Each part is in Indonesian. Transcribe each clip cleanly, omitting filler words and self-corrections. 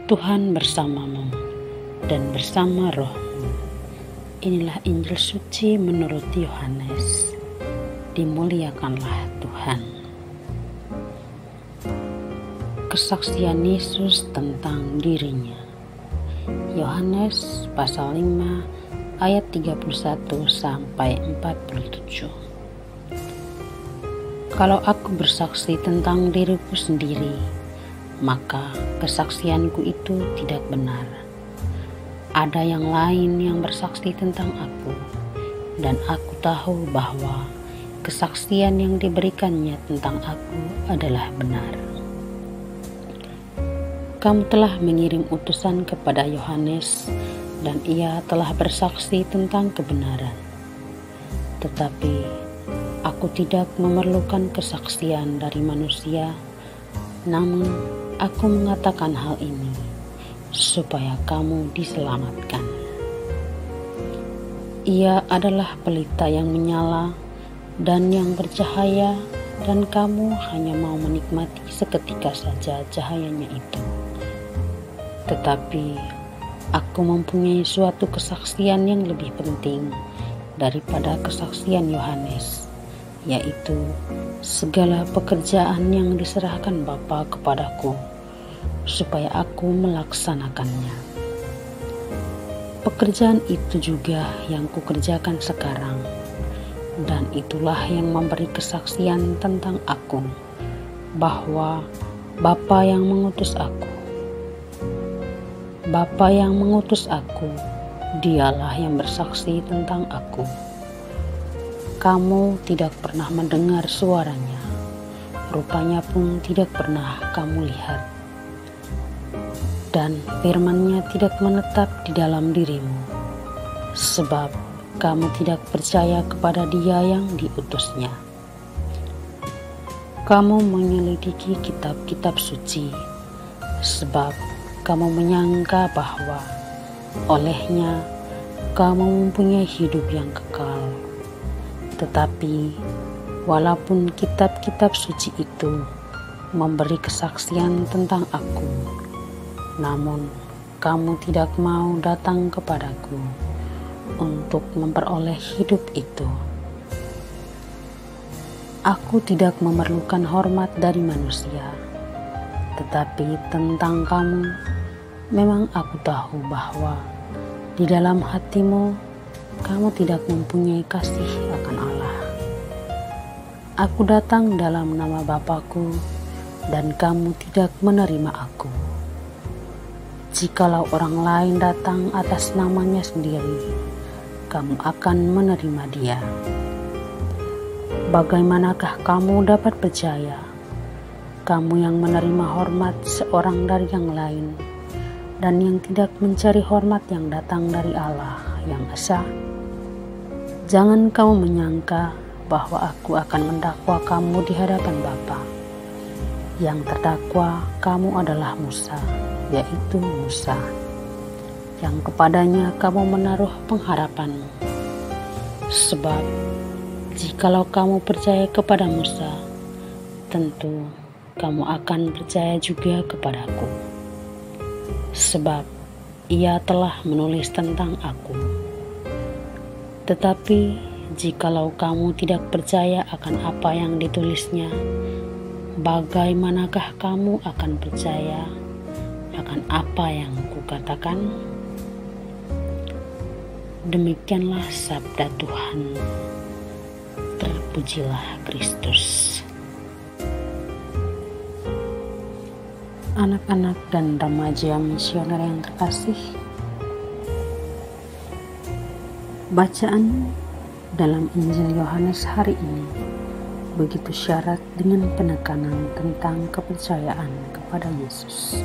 Tuhan bersamamu dan bersama rohmu. Inilah Injil suci menurut Yohanes. Dimuliakanlah Tuhan. Kesaksian Yesus tentang dirinya. Yohanes pasal 5 ayat 31 sampai 47. Kalau aku bersaksi tentang diriku sendiri, maka kesaksianku itu tidak benar. Ada yang lain yang bersaksi tentang aku, dan aku tahu bahwa kesaksian yang diberikannya tentang aku adalah benar. Kamu telah mengirim utusan kepada Yohanes, dan ia telah bersaksi tentang kebenaran. Tetapi aku tidak memerlukan kesaksian dari manusia, namun aku mengatakan hal ini supaya kamu diselamatkan. Ia adalah pelita yang menyala dan yang bercahaya, dan kamu hanya mau menikmati seketika saja cahayanya itu. Tetapi aku mempunyai suatu kesaksian yang lebih penting daripada kesaksian Yohanes, yaitu segala pekerjaan yang diserahkan Bapa kepadaku, supaya aku melaksanakannya. Pekerjaan itu juga yang kukerjakan sekarang, dan itulah yang memberi kesaksian tentang aku, bahwa Bapa yang mengutus aku. Bapa yang mengutus aku, dialah yang bersaksi tentang aku. Kamu tidak pernah mendengar suaranya, rupanya pun tidak pernah kamu lihat. Dan firman-Nya tidak menetap di dalam dirimu, sebab kamu tidak percaya kepada Dia yang diutusnya. Kamu menyelidiki kitab-kitab suci, sebab kamu menyangka bahwa olehnya kamu mempunyai hidup yang kekal. Tetapi walaupun kitab-kitab suci itu memberi kesaksian tentang aku, namun kamu tidak mau datang kepadaku untuk memperoleh hidup itu. Aku tidak memerlukan hormat dari manusia, tetapi tentang kamu, memang aku tahu bahwa di dalam hatimu kamu tidak mempunyai kasih akan Allah. Aku datang dalam nama Bapakku, dan kamu tidak menerima aku. Jikalau orang lain datang atas namanya sendiri, kamu akan menerima dia. Bagaimanakah kamu dapat percaya, kamu yang menerima hormat seorang dari yang lain, dan yang tidak mencari hormat yang datang dari Allah yang esa? Jangan kamu menyangka bahwa aku akan mendakwa kamu di hadapan Bapa. Yang terdakwa kamu adalah Musa, yaitu Musa, yang kepadanya kamu menaruh pengharapanmu. Sebab jikalau kamu percaya kepada Musa, tentu kamu akan percaya juga kepadaku, sebab ia telah menulis tentang aku. Tetapi jikalau kamu tidak percaya akan apa yang ditulisnya, bagaimanakah kamu akan percaya akan apa yang kukatakan? Demikianlah sabda Tuhan. Terpujilah Kristus. Anak-anak dan remaja misioner yang terkasih, bacaan dalam Injil Yohanes hari ini begitu syarat dengan penekanan tentang kepercayaan kepada Yesus.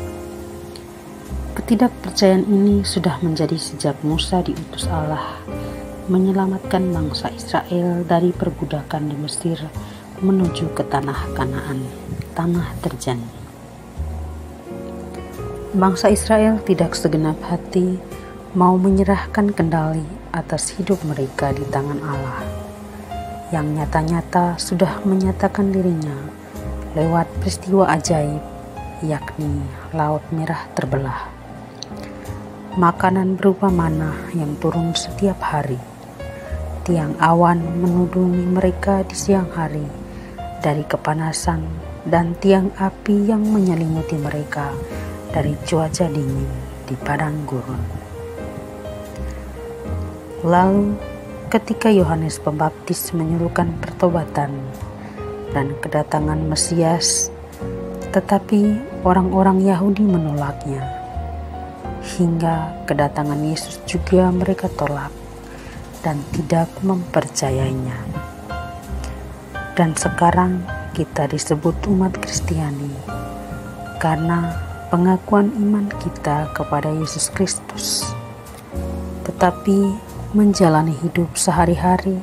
Ketidakpercayaan ini sudah menjadi sejak Musa diutus Allah menyelamatkan bangsa Israel dari perbudakan di Mesir menuju ke tanah Kanaan, tanah terjanji. Bangsa Israel tidak segenap hati mau menyerahkan kendali atas hidup mereka di tangan Allah, yang nyata-nyata sudah menyatakan dirinya lewat peristiwa ajaib yakni Laut Merah terbelah. Makanan berupa mana yang turun setiap hari. Tiang awan menudungi mereka di siang hari dari kepanasan, dan tiang api yang menyelimuti mereka dari cuaca dingin di padang gurun. Lalu ketika Yohanes Pembaptis menyuruhkan pertobatan dan kedatangan Mesias, tetapi orang-orang Yahudi menolaknya, hingga kedatangan Yesus juga mereka tolak dan tidak mempercayainya. Dan sekarang kita disebut umat Kristiani karena pengakuan iman kita kepada Yesus Kristus. Tetapi menjalani hidup sehari-hari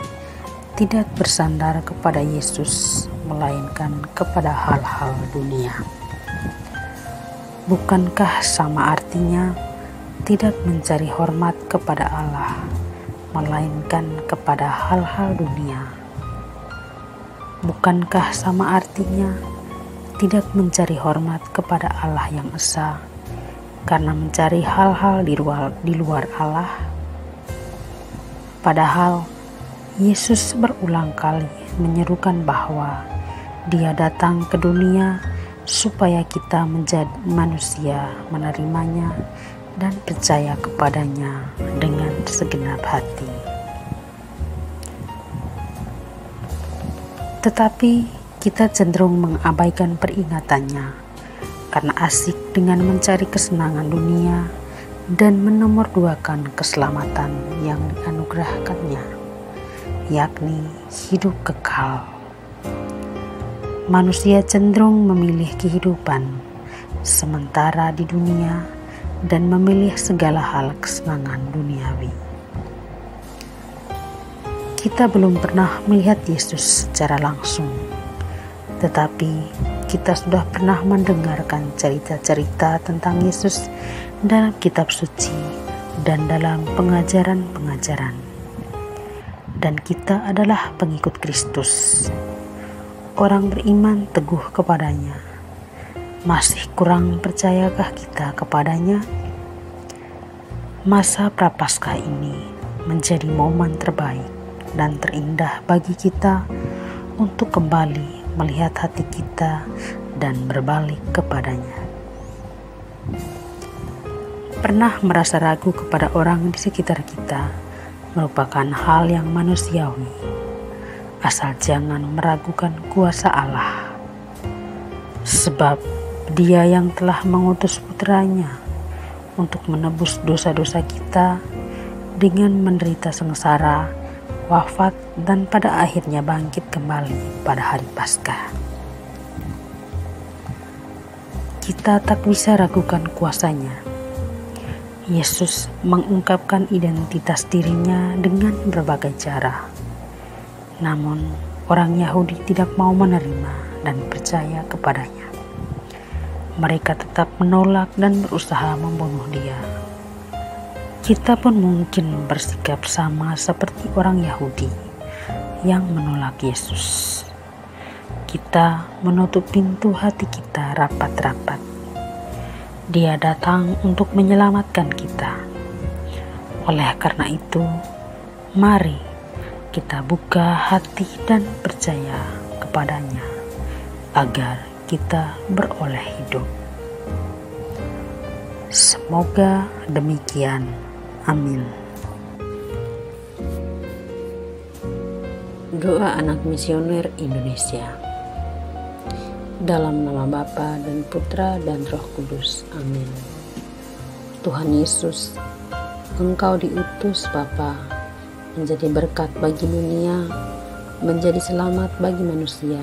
tidak bersandar kepada Yesus, melainkan kepada hal-hal dunia. Bukankah sama artinya tidak mencari hormat kepada Allah, melainkan kepada hal-hal dunia? Bukankah sama artinya tidak mencari hormat kepada Allah yang esa, karena mencari hal-hal di luar Allah? Padahal Yesus berulang kali menyerukan bahwa Dia datang ke dunia supaya kita menjadi manusia, menerimanya dan percaya kepadanya dengan segenap hati. Tetapi kita cenderung mengabaikan peringatannya karena asik dengan mencari kesenangan dunia dan menomorduakan keselamatan yang dianugerahkannya, yakni hidup kekal. Manusia cenderung memilih kehidupan sementara di dunia dan memilih segala hal kesenangan duniawi. Kita belum pernah melihat Yesus secara langsung, tetapi kita sudah pernah mendengarkan cerita-cerita tentang Yesus dalam kitab suci dan dalam pengajaran-pengajaran. Dan kita adalah pengikut Kristus. Orang beriman teguh kepadanya. Masih kurang percayakah kita kepadanya? Masa Prapaskah ini menjadi momen terbaik dan terindah bagi kita untuk kembali melihat hati kita dan berbalik kepadanya. Pernah merasa ragu kepada orang di sekitar kita merupakan hal yang manusiawi, asal jangan meragukan kuasa Allah. Sebab Dia yang telah mengutus putranya untuk menebus dosa-dosa kita dengan menderita sengsara, wafat, dan pada akhirnya bangkit kembali pada hari Paskah. Kita tak bisa ragukan kuasanya. Yesus mengungkapkan identitas dirinya dengan berbagai cara. Namun, orang Yahudi tidak mau menerima dan percaya kepadanya. Mereka tetap menolak dan berusaha membunuh Dia. Kita pun mungkin bersikap sama seperti orang Yahudi yang menolak Yesus. Kita menutup pintu hati kita rapat-rapat. Dia datang untuk menyelamatkan kita. Oleh karena itu, mari kita buka hati dan percaya kepadanya agar kita beroleh hidup. Semoga demikian. Amin. Doa anak misioner Indonesia. Dalam nama Bapa dan Putra dan Roh Kudus. Amin. Tuhan Yesus, Engkau diutus Bapa menjadi berkat bagi dunia, menjadi selamat bagi manusia.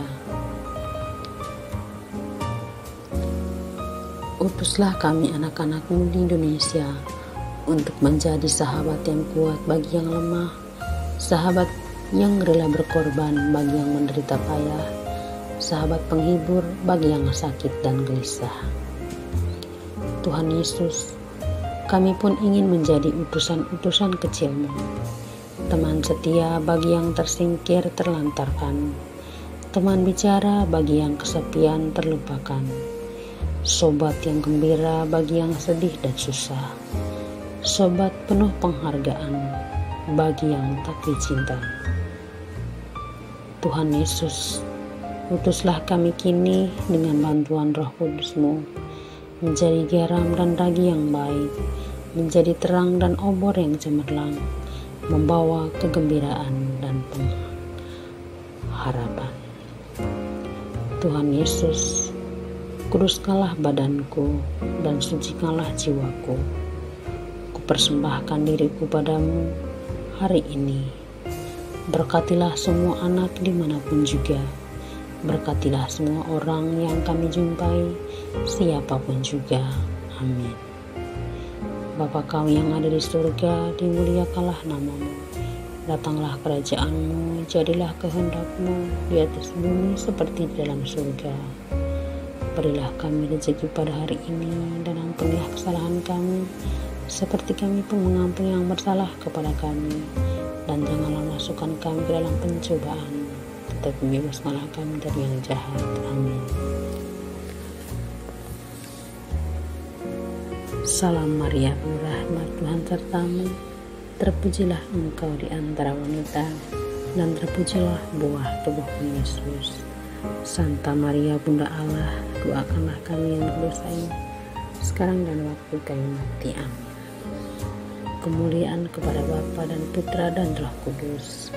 Utuslah kami anak-anak-Mu di Indonesia untuk menjadi sahabat yang kuat bagi yang lemah, sahabat yang rela berkorban bagi yang menderita payah, sahabat penghibur bagi yang sakit dan gelisah. Tuhan Yesus, kami pun ingin menjadi utusan-utusan kecil-Mu, teman setia bagi yang tersingkir terlantarkan, teman bicara bagi yang kesepian terlupakan, sobat yang gembira bagi yang sedih dan susah, sobat penuh penghargaan bagi yang tak dicinta. Tuhan Yesus, utuslah kami kini dengan bantuan Roh Kudus-Mu, menjadi garam dan ragi yang baik, menjadi terang dan obor yang cemerlang, membawa kegembiraan dan pengharapan. Tuhan Yesus, kuduskanlah badanku dan sucikanlah jiwaku. Kupersembahkan diriku padamu hari ini. Berkatilah semua anak dimanapun juga. Berkatilah semua orang yang kami jumpai, siapapun juga. Amin. Bapa kami yang ada di surga, dimuliakanlah namamu. Datanglah kerajaan-Mu, jadilah kehendak-Mu di atas bumi seperti di dalam surga. Berilah kami rezeki pada hari ini, dan ampunilah kesalahan kami, seperti kami pun mengampuni yang bersalah kepada kami. Dan janganlah masukkan kami ke dalam pencobaan, tetapi bebaskanlah kami dari yang jahat. Amin. Salam Maria, penuh rahmat, Tuhan sertamu. Terpujilah engkau di antara wanita, dan terpujilah buah tubuhmu Yesus. Santa Maria Bunda Allah, doakanlah kami yang berdosa ini, sekarang dan waktu kami mati. Amin. Kemuliaan kepada Bapa dan Putra dan Roh Kudus,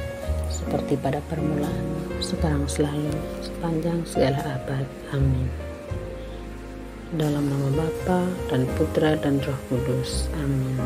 seperti pada permulaan, sekarang selalu, sepanjang segala abad. Amin. Dalam nama Bapa dan Putra dan Roh Kudus. Amin.